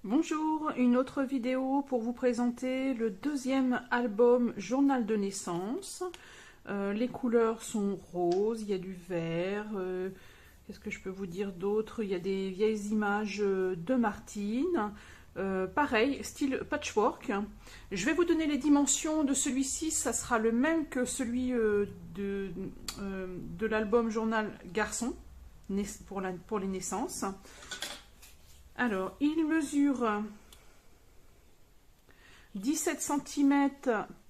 Bonjour, une autre vidéo pour vous présenter le deuxième album Journal de naissance. Les couleurs sont roses, il y a du vert, qu'est-ce que je peux vous dire d'autre? Il y a des vieilles images de Martine. Pareil, style patchwork. Je vais vous donner les dimensions de celui-ci, ça sera le même que celui de l'album Journal Garçon pour les naissances. Alors, il mesure 17 cm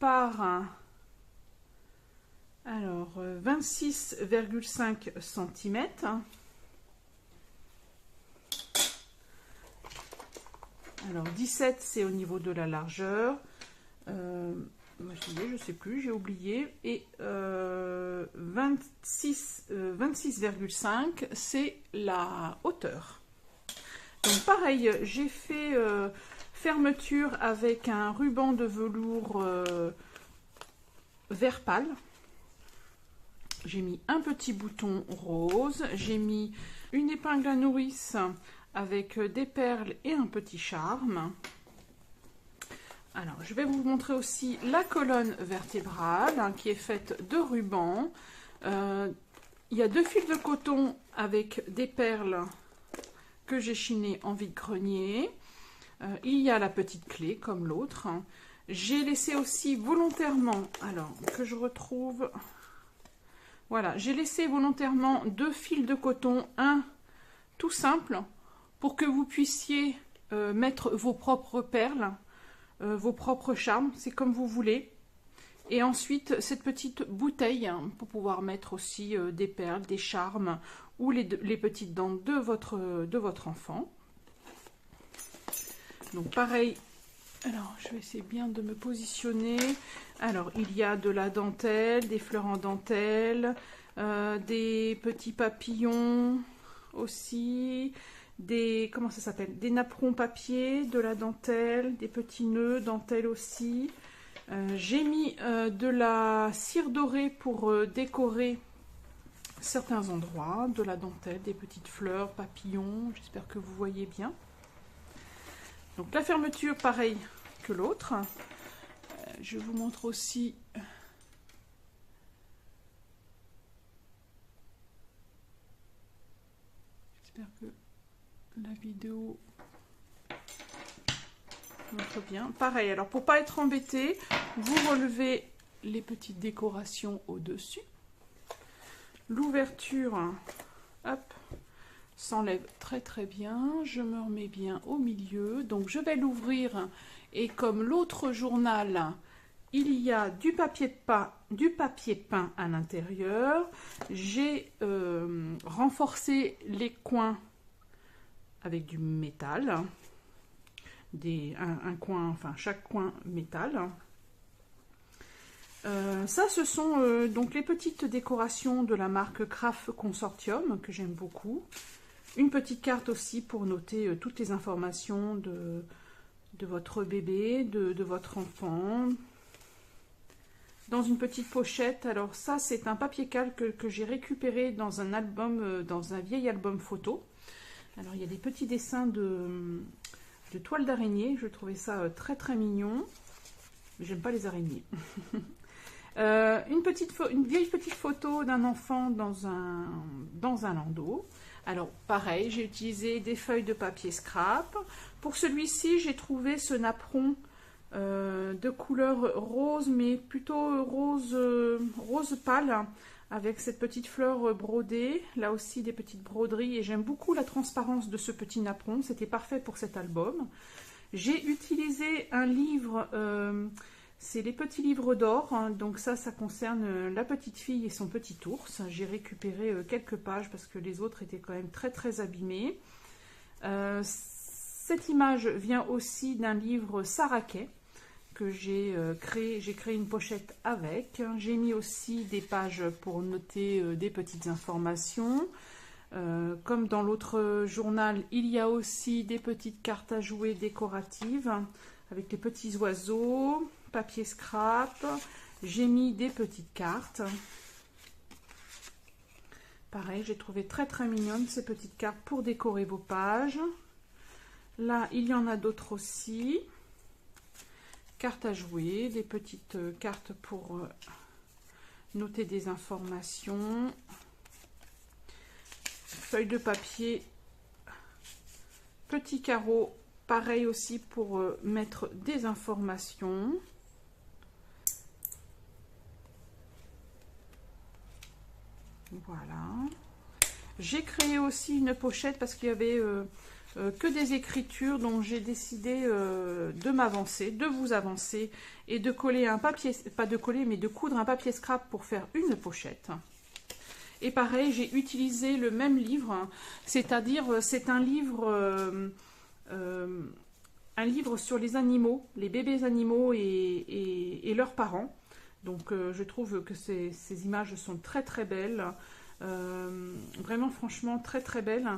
par 26,5 cm. Alors, 17, c'est au niveau de la largeur. Je ne sais plus, j'ai oublié. Et 26,5, c'est la hauteur. Donc pareil, j'ai fait fermeture avec un ruban de velours vert pâle. J'ai mis un petit bouton rose. J'ai mis une épingle à nourrice avec des perles et un petit charme. Alors, je vais vous montrer aussi la colonne vertébrale hein, qui est faite de rubans. Il y a 2 fils de coton avec des perles que j'ai chiné en vide-grenier. Il y a la petite clé comme l'autre. J'ai laissé aussi volontairement, alors que je retrouve, voilà, j'ai laissé volontairement 2 fils de coton, un tout simple, pour que vous puissiez mettre vos propres perles, vos propres charmes, c'est comme vous voulez. Et ensuite, cette petite bouteille hein, pour pouvoir mettre aussi des perles, des charmes ou les petites dents de votre enfant. Donc pareil, alors je vais essayer bien de me positionner. Alors il y a de la dentelle, des fleurs en dentelle, des petits papillons aussi, des, comment ça s'appelle, des napperons papier, de la dentelle, des petits nœuds, dentelle aussi. J'ai mis de la cire dorée pour décorer certains endroits, de la dentelle, des petites fleurs, papillons, j'espère que vous voyez bien. Donc la fermeture, pareil que l'autre. Je vous montre aussi j'espère que la vidéo montre bien. Pareil, alors pour pas être embêté, vous relevez les petites décorations au-dessus. L'ouverture, hop, s'enlève très bien. Je me remets bien au milieu. Donc je vais l'ouvrir et comme l'autre journal, il y a du papier peint à l'intérieur. J'ai renforcé les coins avec du métal. Un coin, enfin chaque coin métal. Ça, ce sont donc les petites décorations de la marque Craft Consortium que j'aime beaucoup. Une petite carte aussi pour noter toutes les informations de votre bébé, de votre enfant. Dans une petite pochette. Alors ça, c'est un papier calque que j'ai récupéré dans un album, dans un vieil album photo. Alors il y a des petits dessins de toile d'araignée. Je trouvais ça très mignon. J'aime pas les araignées. Une vieille petite photo d'un enfant dans un landau. Alors pareil, j'ai utilisé des feuilles de papier scrap. Pour celui-ci, j'ai trouvé ce napperon de couleur rose, mais plutôt rose pâle, avec cette petite fleur brodée. Là aussi des petites broderies et j'aime beaucoup la transparence de ce petit napperon. C'était parfait pour cet album. J'ai utilisé un livre... c'est les petits livres d'or, hein, donc ça concerne la petite fille et son petit ours. J'ai récupéré quelques pages parce que les autres étaient quand même très abîmées. Cette image vient aussi d'un livre Saraquet que j'ai créé. J'ai créé une pochette avec. J'ai mis aussi des pages pour noter des petites informations. Comme dans l'autre journal, il y a aussi des petites cartes à jouer décoratives avec les petits oiseaux. Papier scrap, j'ai mis des petites cartes. Pareil, j'ai trouvé très mignonnes ces petites cartes pour décorer vos pages. Là, il y en a d'autres aussi. Cartes à jouer, des petites cartes pour noter des informations. Feuille de papier. Petit carreau, pareil aussi pour mettre des informations. Voilà. J'ai créé aussi une pochette parce qu'il y avait que des écritures, donc j'ai décidé de m'avancer, de vous avancer et de coller un papier, pas de coller, mais de coudre un papier scrap pour faire une pochette. Et pareil, j'ai utilisé le même livre, c'est-à-dire c'est un livre sur les animaux, les bébés animaux et leurs parents. Donc je trouve que ces images sont très très belles, vraiment franchement très très belles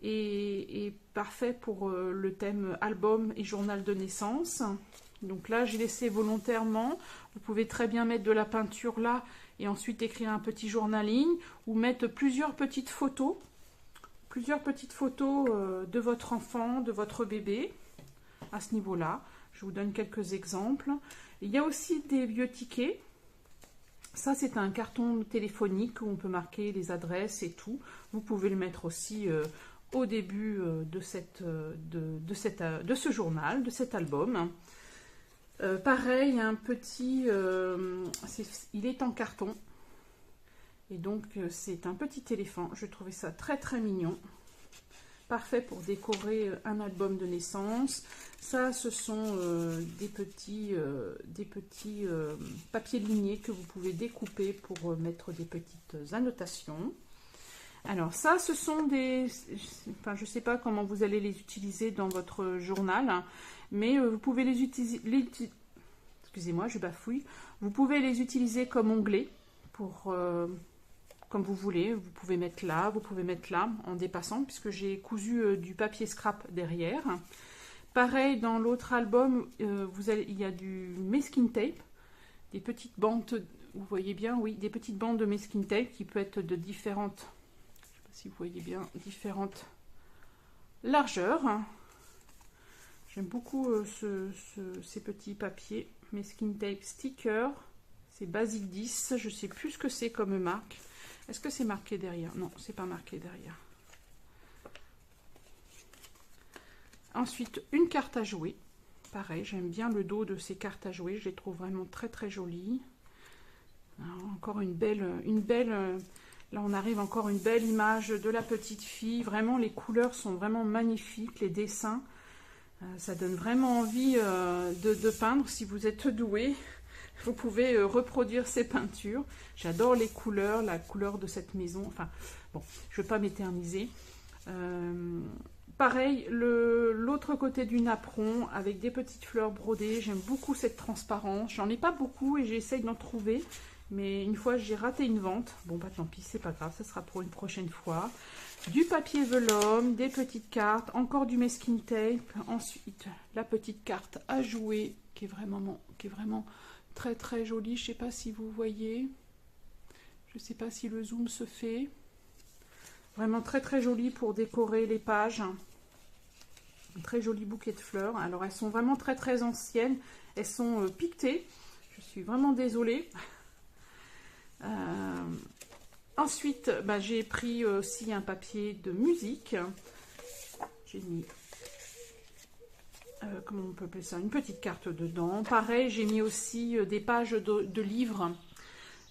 et parfait pour le thème album et journal de naissance. Donc là j'ai laissé volontairement, vous pouvez très bien mettre de la peinture là et ensuite écrire un petit journaling ou mettre plusieurs petites photos de votre enfant, de votre bébé à ce niveau-là. Je vous donne quelques exemples. Il y a aussi des vieux tickets. Ça, c'est un carton téléphonique où on peut marquer les adresses et tout. Vous pouvez le mettre aussi au début de ce journal, de cet album. Pareil, un petit... il est en carton. Et donc, c'est un petit éléphant. Je trouvais ça très très mignon. Parfait pour décorer un album de naissance. Ça, ce sont des petits papiers lignés que vous pouvez découper pour mettre des petites annotations. Alors ça, ce sont des... Enfin, je ne sais pas comment vous allez les utiliser dans votre journal, mais vous pouvez les utiliser... Excusez-moi, je bafouille. Vous pouvez les utiliser comme onglets pour... comme vous voulez, vous pouvez mettre là, vous pouvez mettre là en dépassant puisque j'ai cousu du papier scrap derrière. Pareil, dans l'autre album, il y a du masking tape, des petites bandes, vous voyez bien, oui, des petites bandes de masking tape qui peut être de différentes, je ne sais pas si vous voyez bien, différentes largeurs. J'aime beaucoup ces petits papiers, masking tape sticker, c'est Basic 10, je ne sais plus ce que c'est comme marque. Est-ce que c'est marqué derrière? Non, c'est pas marqué derrière. Ensuite, une carte à jouer. Pareil, j'aime bien le dos de ces cartes à jouer. Je les trouve vraiment très très jolies. Alors, encore une belle... Là, on arrive encore une belle image de la petite fille. Vraiment, les couleurs sont vraiment magnifiques. Les dessins, ça donne vraiment envie de peindre si vous êtes doué. Vous pouvez reproduire ces peintures. J'adore les couleurs, la couleur de cette maison. Enfin, bon, je ne vais pas m'éterniser. Pareil, l'autre côté du napperon avec des petites fleurs brodées. J'aime beaucoup cette transparence. J'en ai pas beaucoup et j'essaye d'en trouver. Mais une fois, j'ai raté une vente. Bon, bah tant pis, c'est pas grave. Ça sera pour une prochaine fois. Du papier vélum, des petites cartes, encore du masking tape. Ensuite, la petite carte à jouer qui est vraiment très très jolie. Je sais pas si vous voyez, je sais pas si le zoom se fait. Vraiment très très jolie pour décorer les pages. Un très joli bouquet de fleurs. Alors elles sont vraiment très très anciennes, elles sont piquetées. Je suis vraiment désolée. Ensuite, bah, j'ai pris aussi un papier de musique. J'ai mis comment on peut appeler ça, une petite carte dedans. Pareil, j'ai mis aussi des pages de livres.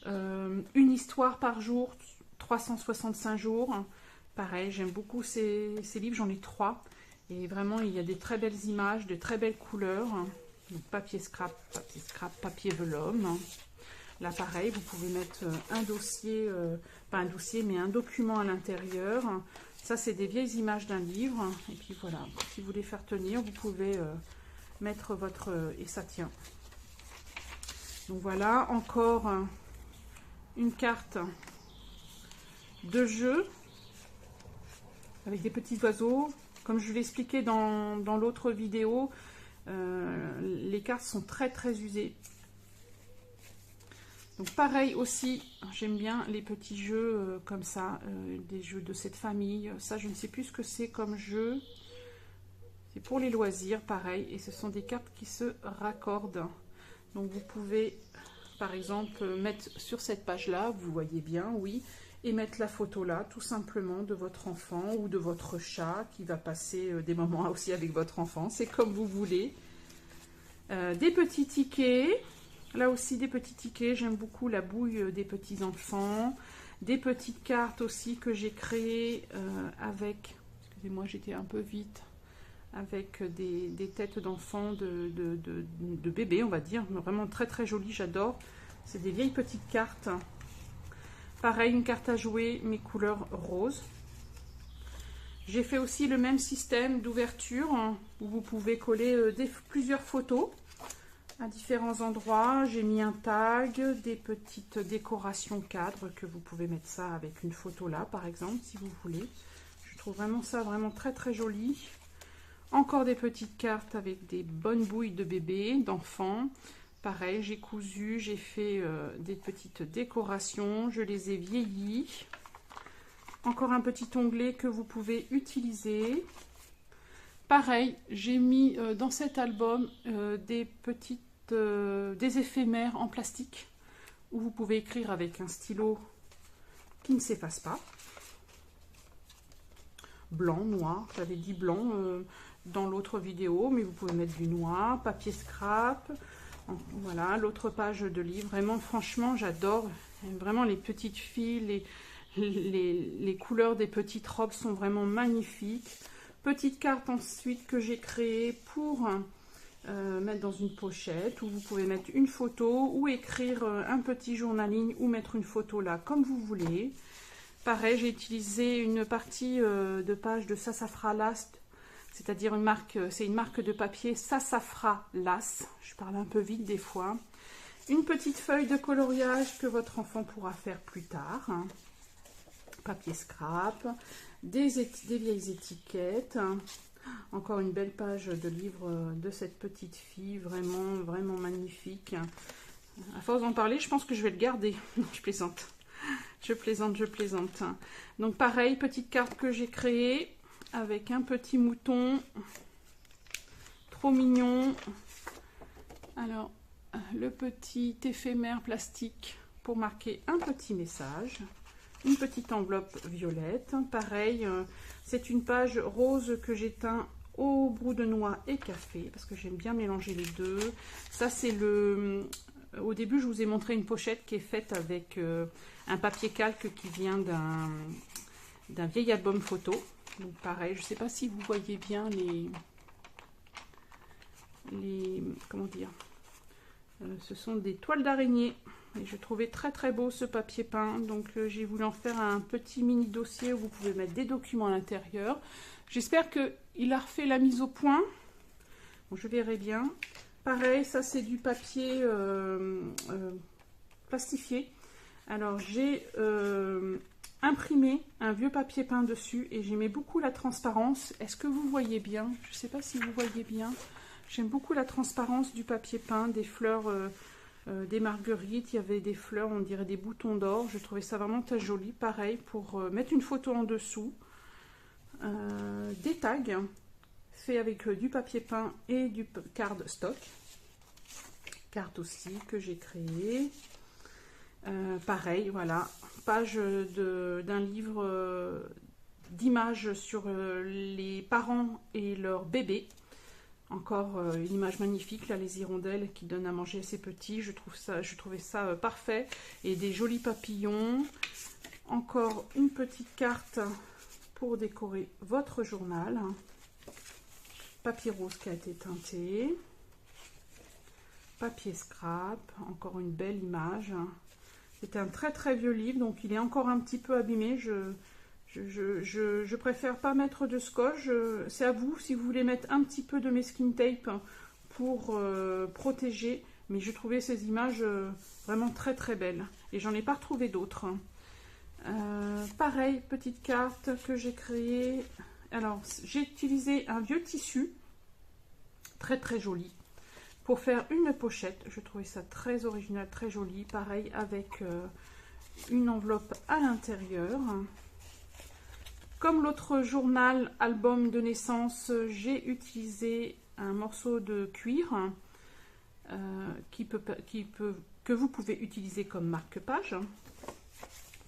Une histoire par jour, 365 jours. Pareil, j'aime beaucoup ces livres, j'en ai 3. Et vraiment, il y a des très belles images, de très belles couleurs. Donc, papier scrap, papier vélum. Là, pareil, vous pouvez mettre un dossier, pas un dossier, mais un document à l'intérieur. Ça, c'est des vieilles images d'un livre. Et puis voilà, si vous voulez faire tenir, vous pouvez mettre votre... et ça tient. Donc voilà, encore une carte de jeu avec des petits oiseaux. Comme je vous l'ai expliqué dans l'autre vidéo, les cartes sont très très usées. Donc pareil aussi, j'aime bien les petits jeux comme ça, des jeux de cette famille. Ça, je ne sais plus ce que c'est comme jeu. Et pour les loisirs, pareil, et ce sont des cartes qui se raccordent. Donc vous pouvez, par exemple, mettre sur cette page-là, vous voyez bien, oui, et mettre la photo là, tout simplement, de votre enfant ou de votre chat qui va passer des moments aussi avec votre enfant. C'est comme vous voulez. Des petits tickets. Là aussi, des petits tickets. J'aime beaucoup la bouille des petits-enfants. Des petites cartes aussi que j'ai créées avec... Excusez-moi, j'étais un peu vite. Avec des têtes d'enfants, de bébés, on va dire. Vraiment très très jolies, j'adore. C'est des vieilles petites cartes. Pareil, une carte à jouer, mes couleurs roses. J'ai fait aussi le même système d'ouverture où vous pouvez coller plusieurs photos à différents endroits. J'ai mis un tag, des petites décorations cadres que vous pouvez mettre ça avec une photo là, par exemple, si vous voulez. Je trouve vraiment ça vraiment très très joli. Encore des petites cartes avec des bonnes bouilles de bébés, d'enfants. Pareil, j'ai cousu, j'ai fait des petites décorations, je les ai vieillies. Encore un petit onglet que vous pouvez utiliser. Pareil, j'ai mis dans cet album des éphémères en plastique où vous pouvez écrire avec un stylo qui ne s'efface pas. Blanc, noir, j'avais dit blanc dans l'autre vidéo, mais vous pouvez mettre du noir, papier scrap. Voilà, l'autre page de livre. Vraiment, franchement, j'adore. Vraiment, les petites filles, les couleurs des petites robes sont vraiment magnifiques. Petite carte ensuite que j'ai créée pour mettre dans une pochette où vous pouvez mettre une photo ou écrire un petit journaling ou mettre une photo là comme vous voulez. Pareil, j'ai utilisé une partie de page de Sassafras Last, c'est-à-dire une marque, c'est une marque de papier Sassafras Las. Je parle un peu vite des fois. Une petite feuille de coloriage que votre enfant pourra faire plus tard. Papier scrap, des vieilles étiquettes. Encore une belle page de livre de cette petite fille, vraiment, vraiment magnifique. À force d'en parler, je pense que je vais le garder. Je plaisante. Je plaisante, je plaisante. Donc pareil, petite carte que j'ai créée avec un petit mouton. Trop mignon. Alors, le petit éphémère plastique pour marquer un petit message. Une petite enveloppe violette. Pareil, c'est une page rose que j'ai teint au brou de noix et café parce que j'aime bien mélanger les deux. Ça, c'est le... Au début, je vous ai montré une pochette qui est faite avec un papier calque qui vient d'un vieil album photo. Donc pareil, je ne sais pas si vous voyez bien comment dire, ce sont des toiles d'araignée. Et je trouvais très très beau ce papier peint. Donc j'ai voulu en faire un petit mini dossier où vous pouvez mettre des documents à l'intérieur. J'espère qu'il a refait la mise au point. Bon, je verrai bien. Pareil, ça c'est du papier plastifié. Alors j'ai imprimé un vieux papier peint dessus et j'aimais beaucoup la transparence. Est-ce que vous voyez bien? Je ne sais pas si vous voyez bien. J'aime beaucoup la transparence du papier peint, des fleurs, des marguerites. Il y avait des fleurs, on dirait des boutons d'or. Je trouvais ça vraiment très joli. Pareil, pour mettre une photo en dessous. Des tags faits avec du papier peint et du cardstock. Carte aussi que j'ai créée. Pareil, voilà, page d'un livre d'images sur les parents et leurs bébés. Encore une image magnifique, là, les hirondelles qui donnent à manger à ses petits. Je trouvais ça parfait. Et des jolis papillons. Encore une petite carte pour décorer votre journal. Papier rose qui a été teinté. Papier scrap, encore une belle image. C'est un très très vieux livre, donc il est encore un petit peu abîmé. Je préfère pas mettre de scotch. C'est à vous, si vous voulez mettre un petit peu de masking tape pour protéger. Mais je trouvais ces images vraiment très très belles. Et j'en ai pas retrouvé d'autres. Pareil, petite carte que j'ai créée. Alors, j'ai utilisé un vieux tissu, très très joli, pour faire une pochette. Je trouvais ça très original, très joli. Pareil, avec une enveloppe à l'intérieur. Comme l'autre journal, album de naissance, j'ai utilisé un morceau de cuir que vous pouvez utiliser comme marque-page.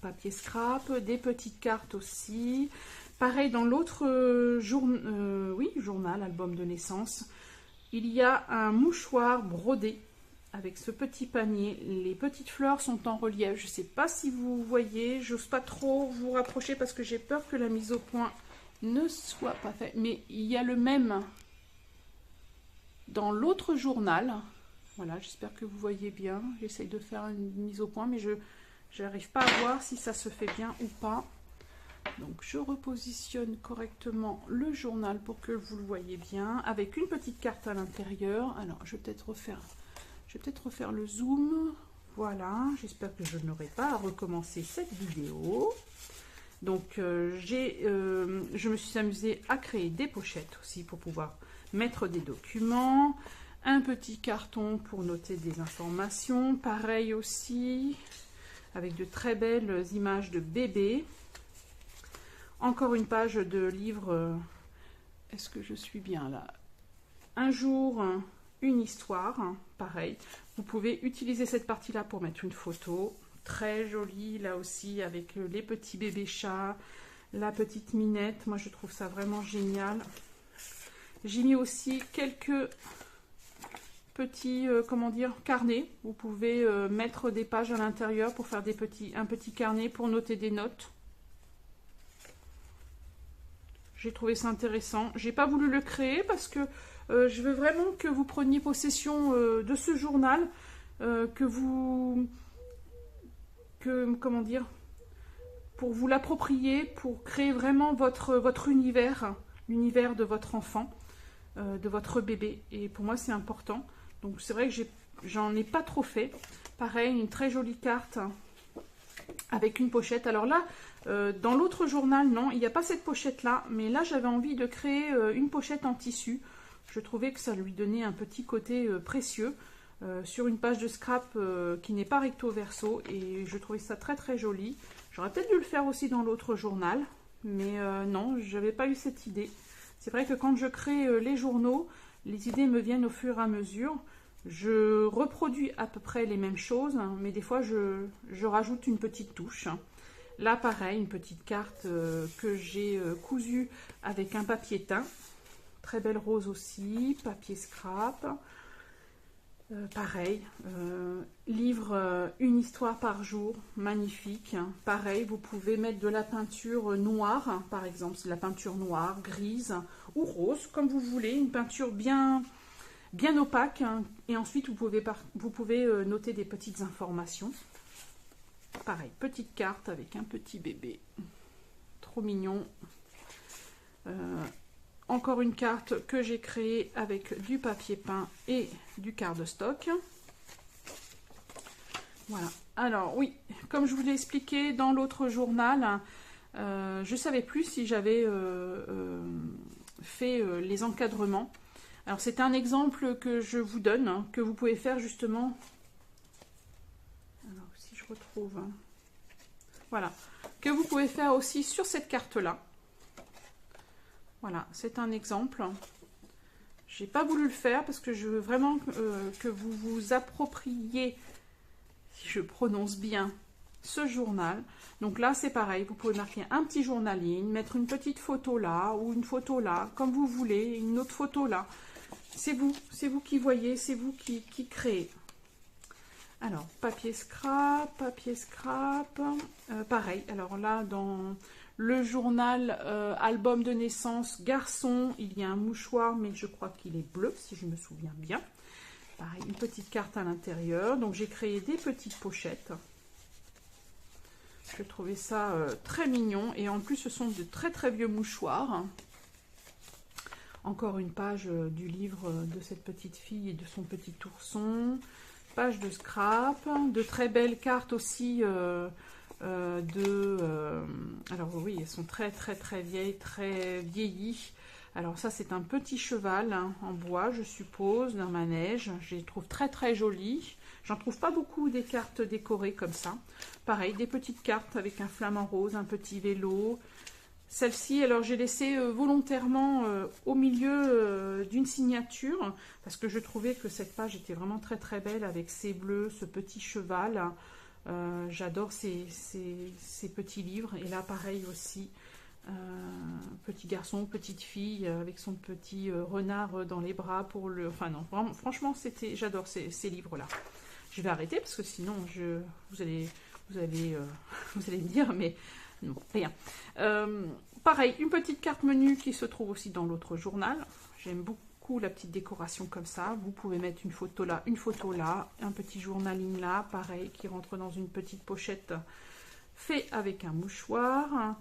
Papier scrap, des petites cartes aussi. Pareil, dans l'autre journal, album de naissance, il y a un mouchoir brodé avec ce petit panier. Les petites fleurs sont en relief. Je ne sais pas si vous voyez, j'ose pas trop vous rapprocher parce que j'ai peur que la mise au point ne soit pas faite. Mais il y a le même dans l'autre journal. Voilà, j'espère que vous voyez bien. J'essaye de faire une mise au point, mais je n'arrive pas à voir si ça se fait bien ou pas. Donc je repositionne correctement le journal pour que vous le voyez bien, avec une petite carte à l'intérieur. Alors je vais peut-être refaire le zoom. Voilà, j'espère que je n'aurai pas à recommencer cette vidéo. Donc je me suis amusée à créer des pochettes aussi pour pouvoir mettre des documents. Un petit carton pour noter des informations. Pareil aussi, avec de très belles images de bébés. Encore une page de livre. Est-ce que je suis bien là? Un jour, une histoire. Pareil, vous pouvez utiliser cette partie-là pour mettre une photo. Très jolie là aussi, avec les petits bébés chats, la petite Minette. Moi, je trouve ça vraiment génial. J'ai mis aussi quelques petits, carnets. Vous pouvez mettre des pages à l'intérieur pour faire un petit carnet pour noter des notes. J'ai trouvé ça intéressant. J'ai pas voulu le créer parce que je veux vraiment que vous preniez possession de ce journal, pour vous l'approprier, pour créer vraiment votre univers, l'univers de votre enfant, de votre bébé. Et pour moi, c'est important. Donc c'est vrai que j'en ai pas trop fait. Pareil, une très jolie carte avec une pochette. Alors là, dans l'autre journal, non, il n'y a pas cette pochette-là. Mais là, j'avais envie de créer une pochette en tissu. Je trouvais que ça lui donnait un petit côté précieux sur une page de scrap qui n'est pas recto verso. Et je trouvais ça très très joli. J'aurais peut-être dû le faire aussi dans l'autre journal. Mais non, je n'avais pas eu cette idée. C'est vrai que quand je crée les journaux, les idées me viennent au fur et à mesure. Je reproduis à peu près les mêmes choses, mais des fois je rajoute une petite touche. Là pareil, une petite carte que j'ai cousue avec un papier teint. Très belle rose aussi, papier scrap. Pareil, livre une histoire par jour, magnifique. Pareil, vous pouvez mettre de la peinture noire, par exemple, de la peinture noire, grise ou rose, comme vous voulez. Une peinture bien opaque, hein. Et ensuite vous pouvez noter des petites informations. Pareil, petite carte avec un petit bébé, trop mignon. Encore une carte que j'ai créée avec du papier peint et du cardstock. Voilà. Alors oui, comme je vous l'ai expliqué dans l'autre journal, je ne savais plus si j'avais fait les encadrements. Alors c'est un exemple que je vous donne, hein, que vous pouvez faire justement. Alors si je retrouve, hein. Voilà, que vous pouvez faire aussi sur cette carte-là. Voilà, c'est un exemple. J'ai pas voulu le faire parce que je veux vraiment que vous vous appropriez, si je prononce bien, ce journal. Donc là, c'est pareil, vous pouvez marquer un petit journaling, mettre une petite photo là ou une photo là, comme vous voulez, une autre photo là. C'est vous qui voyez, c'est vous qui créez. Alors, papier scrap, pareil. Alors là, dans le journal album de naissance garçon, il y a un mouchoir, mais je crois qu'il est bleu, si je me souviens bien. Pareil, une petite carte à l'intérieur. Donc, j'ai créé des petites pochettes. Je trouvais ça très mignon. Et en plus, ce sont de très très vieux mouchoirs. Encore une page du livre de cette petite fille et de son petit ourson. Page de scrap. De très belles cartes aussi alors oui, elles sont très très très vieilles, très vieillies. Alors ça, c'est un petit cheval hein, en bois, je suppose, d'un manège. Je les trouve très très jolies. J'en trouve pas beaucoup des cartes décorées comme ça. Pareil, des petites cartes avec un flamant rose, un petit vélo. Celle-ci, alors j'ai laissé volontairement au milieu d'une signature parce que je trouvais que cette page était vraiment très très belle avec ces bleus, ce petit cheval. J'adore ces petits livres. Et là, pareil aussi, petit garçon, petite fille avec son petit renard dans les bras pour le... Enfin non, vraiment, franchement, j'adore ces livres-là. Je vais arrêter parce que sinon, vous allez me dire, mais... Non, rien. Pareil, une petite carte menu qui se trouve aussi dans l'autre journal. J'aime beaucoup la petite décoration comme ça. Vous pouvez mettre une photo là, un petit journaling là, pareil, qui rentre dans une petite pochette fait avec un mouchoir.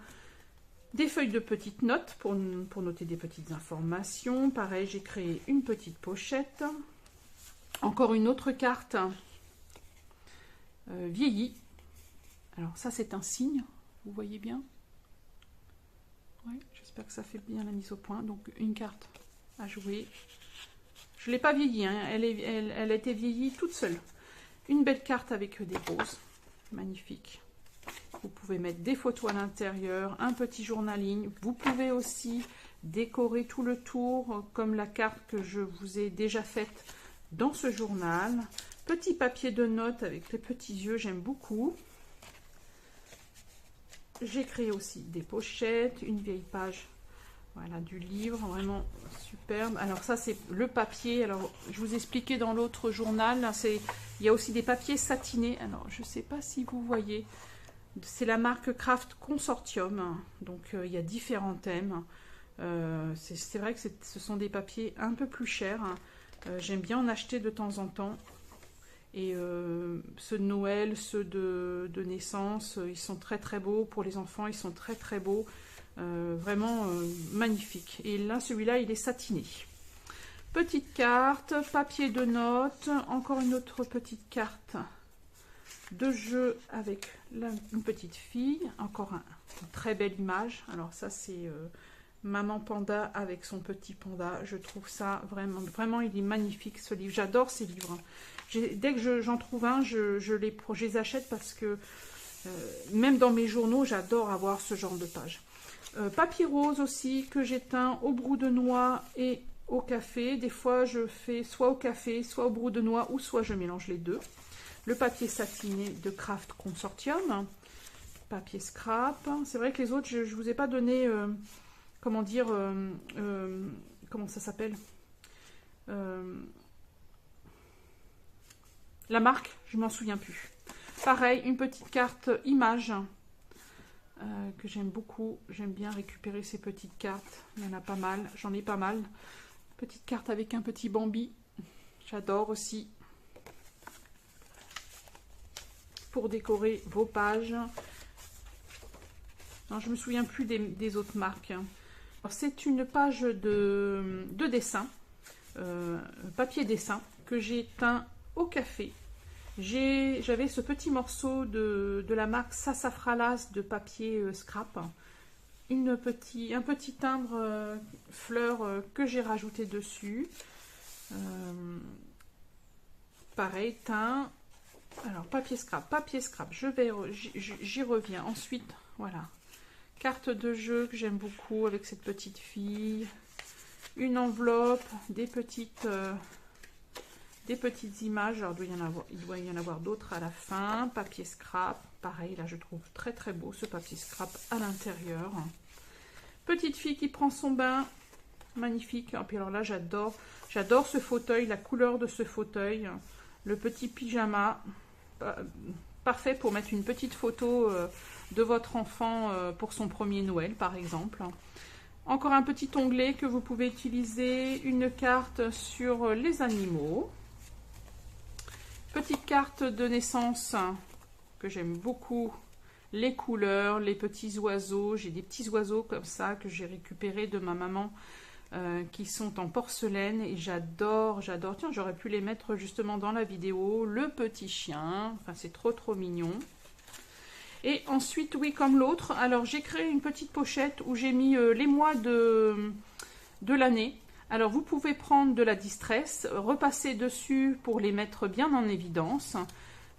Des feuilles de petites notes pour noter des petites informations. Pareil, j'ai créé une petite pochette. Encore une autre carte vieillie. Alors ça, c'est un signe. Vous voyez bien? Oui, j'espère que ça fait bien la mise au point. Donc, une carte à jouer. Je ne l'ai pas vieillie, hein. Elle a été vieillie toute seule. Une belle carte avec des roses. Magnifique. Vous pouvez mettre des photos à l'intérieur, un petit journaling. Vous pouvez aussi décorer tout le tour, comme la carte que je vous ai déjà faite dans ce journal. Petit papier de notes avec les petits yeux, j'aime beaucoup. J'ai créé aussi des pochettes, une vieille page, voilà, du livre, vraiment superbe. Alors ça, c'est le papier. Alors, je vous expliquais dans l'autre journal, il y a aussi des papiers satinés. Alors, je ne sais pas si vous voyez. C'est la marque Craft Consortium. Donc, il y a différents thèmes. C'est vrai que ce sont des papiers un peu plus chers. J'aime bien en acheter de temps en temps. Et ceux de Noël, ceux de naissance, ils sont très très beaux. Pour les enfants, ils sont très très beaux. Vraiment magnifiques. Et là, celui-là, il est satiné. Petite carte, papier de notes. Encore une autre petite carte de jeu avec une petite fille. Encore une très belle image. Alors ça, c'est Maman Panda avec son petit panda. Je trouve ça vraiment, il est magnifique ce livre. J'adore ces livres. Dès que j'en trouve un, je les achète parce que même dans mes journaux, j'adore avoir ce genre de pages. Papier rose aussi que j'éteins au brou de noix et au café. Des fois, je fais soit au café, soit au brou de noix ou soit je mélange les deux. Le papier satiné de Craft Consortium. Papier scrap. C'est vrai que les autres, je ne vous ai pas donné, comment dire, comment ça s'appelle, la marque, je m'en souviens plus. Pareil, une petite carte image que j'aime beaucoup. J'aime bien récupérer ces petites cartes. Il y en a pas mal, j'en ai pas mal. Petite carte avec un petit Bambi. J'adore aussi. Pour décorer vos pages. Non, je ne me souviens plus des autres marques. C'est une page de dessin, papier dessin, que j'ai teint au café. J'avais ce petit morceau de la marque Sassafralas de papier scrap. Un petit timbre fleur que j'ai rajouté dessus. Pareil, teint. Alors, papier scrap, j'y reviens. Ensuite, voilà. Carte de jeu que j'aime beaucoup avec cette petite fille. Une enveloppe, des petites images. Alors, il doit y en avoir d'autres à la fin. Papier scrap. Pareil, là, je trouve très très beau ce papier scrap à l'intérieur. Petite fille qui prend son bain. Magnifique. Et puis alors là, j'adore ce fauteuil, la couleur de ce fauteuil. Le petit pyjama. Parfait pour mettre une petite photo de votre enfant pour son premier Noël, par exemple. Encore un petit onglet que vous pouvez utiliser. Une carte sur les animaux. Petite carte de naissance que j'aime beaucoup. Les couleurs, les petits oiseaux. J'ai des petits oiseaux comme ça que j'ai récupérés de ma maman qui sont en porcelaine et j'adore. Tiens, j'aurais pu les mettre justement dans la vidéo. Le petit chien, enfin c'est trop mignon. Et ensuite, oui, comme l'autre, alors j'ai créé une petite pochette où j'ai mis les mois de l'année. Alors vous pouvez prendre de la distress, repasser dessus pour les mettre bien en évidence.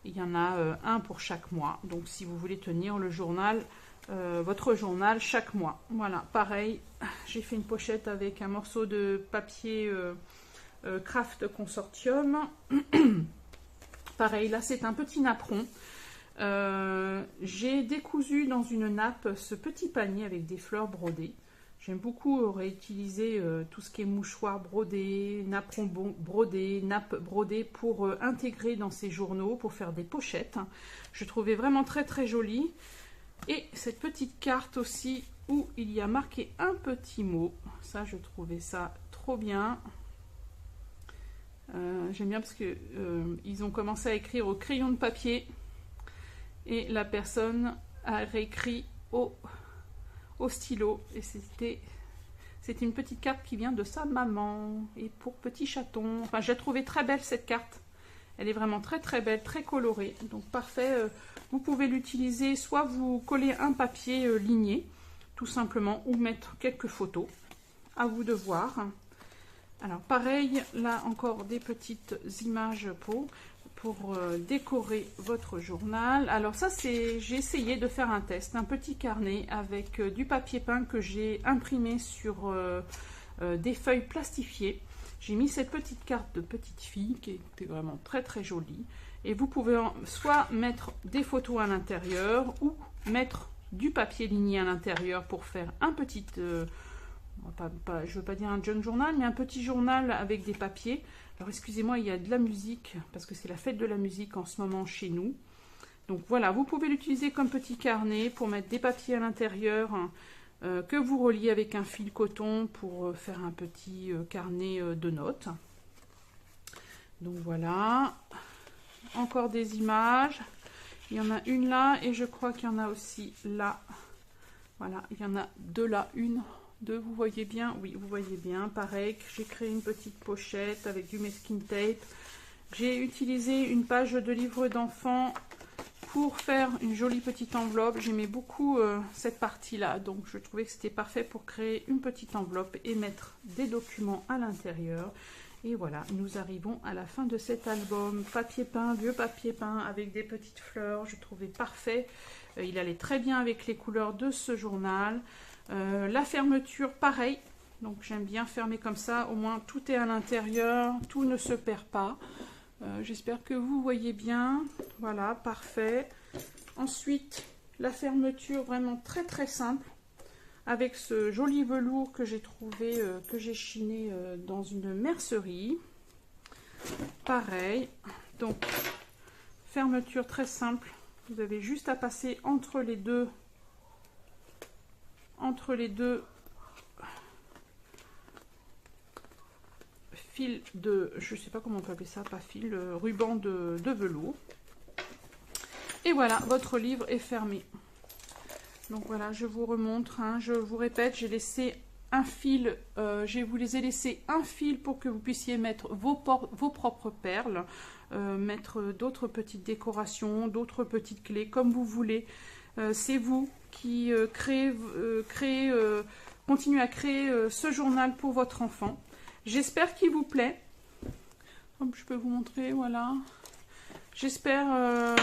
Il y en a un pour chaque mois. Donc si vous voulez tenir le journal votre journal chaque mois. Voilà, pareil, j'ai fait une pochette avec un morceau de papier Craft Consortium. Pareil, là c'est un petit napperon. J'ai décousu dans une nappe ce petit panier avec des fleurs brodées. J'aime beaucoup réutiliser tout ce qui est mouchoir brodé, napperon brodé, nappe brodée pour intégrer dans ces journaux, pour faire des pochettes. Je trouvais vraiment très très joli. Et cette petite carte aussi où il y a marqué un petit mot. Ça, je trouvais ça trop bien. J'aime bien parce que ils ont commencé à écrire au crayon de papier et la personne a réécrit au stylo. Et c'est une petite carte qui vient de sa maman et pour petit chaton. Enfin, je la trouvais très belle cette carte. Elle est vraiment très très belle, très colorée. Donc parfait, vous pouvez l'utiliser, soit vous collez un papier ligné, tout simplement, ou mettre quelques photos. À vous de voir. Alors pareil, là encore des petites images pour décorer votre journal. Alors ça, j'ai essayé de faire un test, un petit carnet avec du papier peint que j'ai imprimé sur des feuilles plastifiées. J'ai mis cette petite carte de petite fille qui était vraiment très très jolie. Et vous pouvez soit mettre des photos à l'intérieur ou mettre du papier ligné à l'intérieur pour faire un petit, je ne veux pas dire un junk journal, mais un petit journal avec des papiers. Alors excusez-moi, il y a de la musique parce que c'est la fête de la musique en ce moment chez nous. Donc voilà, vous pouvez l'utiliser comme petit carnet pour mettre des papiers à l'intérieur. Que vous reliez avec un fil coton pour faire un petit carnet de notes. Donc voilà, encore des images. Il y en a une là et je crois qu'il y en a aussi là. Voilà, il y en a deux là, une, deux, vous voyez bien? Oui, vous voyez bien. Pareil, j'ai créé une petite pochette avec du masking tape. J'ai utilisé une page de livre d'enfant pour faire une jolie petite enveloppe. J'aimais beaucoup cette partie-là, donc je trouvais que c'était parfait pour créer une petite enveloppe et mettre des documents à l'intérieur. Et voilà, nous arrivons à la fin de cet album. Papier peint, vieux papier peint avec des petites fleurs, je trouvais parfait. Il allait très bien avec les couleurs de ce journal. La fermeture, pareil. Donc j'aime bien fermer comme ça, au moins tout est à l'intérieur, tout ne se perd pas. J'espère que vous voyez bien. Voilà, parfait. Ensuite, la fermeture vraiment très très simple avec ce joli velours que j'ai trouvé, que j'ai chiné dans une mercerie. Pareil. Donc, fermeture très simple. Vous avez juste à passer entre les deux fil de, je sais pas comment on peut appeler ça, pas fil, ruban de velours. Et voilà, votre livre est fermé. Donc voilà, je vous remontre, hein, je vous répète, j'ai laissé un fil, je vous les ai laissé un fil pour que vous puissiez mettre vos propres perles, mettre d'autres petites décorations, d'autres petites clés, comme vous voulez. C'est vous qui continuez à créer ce journal pour votre enfant. J'espère qu'il vous plaît. Je peux vous montrer, voilà. J'espère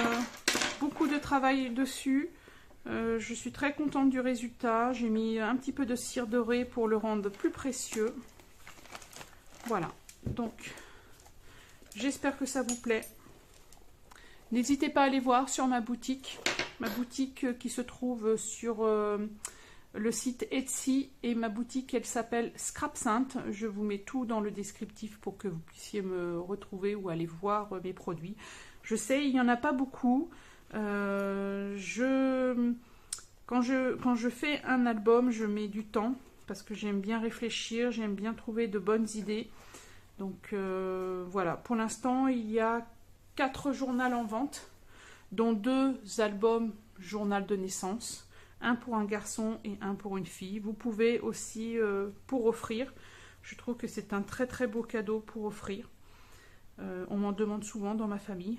beaucoup de travail dessus. Je suis très contente du résultat. J'ai mis un petit peu de cire dorée pour le rendre plus précieux. Voilà. Donc, j'espère que ça vous plaît. N'hésitez pas à aller voir sur ma boutique. Ma boutique qui se trouve sur le site Etsy, et ma boutique elle s'appelle Scrap Sainte. Je vous mets tout dans le descriptif pour que vous puissiez me retrouver ou aller voir mes produits. Je sais, il n'y en a pas beaucoup. Quand je fais un album, je mets du temps parce que j'aime bien réfléchir, j'aime bien trouver de bonnes idées. Donc voilà, pour l'instant il y a 4 journaux en vente, dont 2 albums journal de naissance. Un pour un garçon et un pour une fille. Vous pouvez aussi pour offrir. Je trouve que c'est un très très beau cadeau pour offrir. On m'en demande souvent dans ma famille.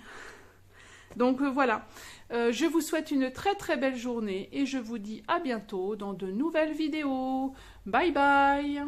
Donc voilà. Je vous souhaite une très très belle journée et je vous dis à bientôt dans de nouvelles vidéos. Bye bye!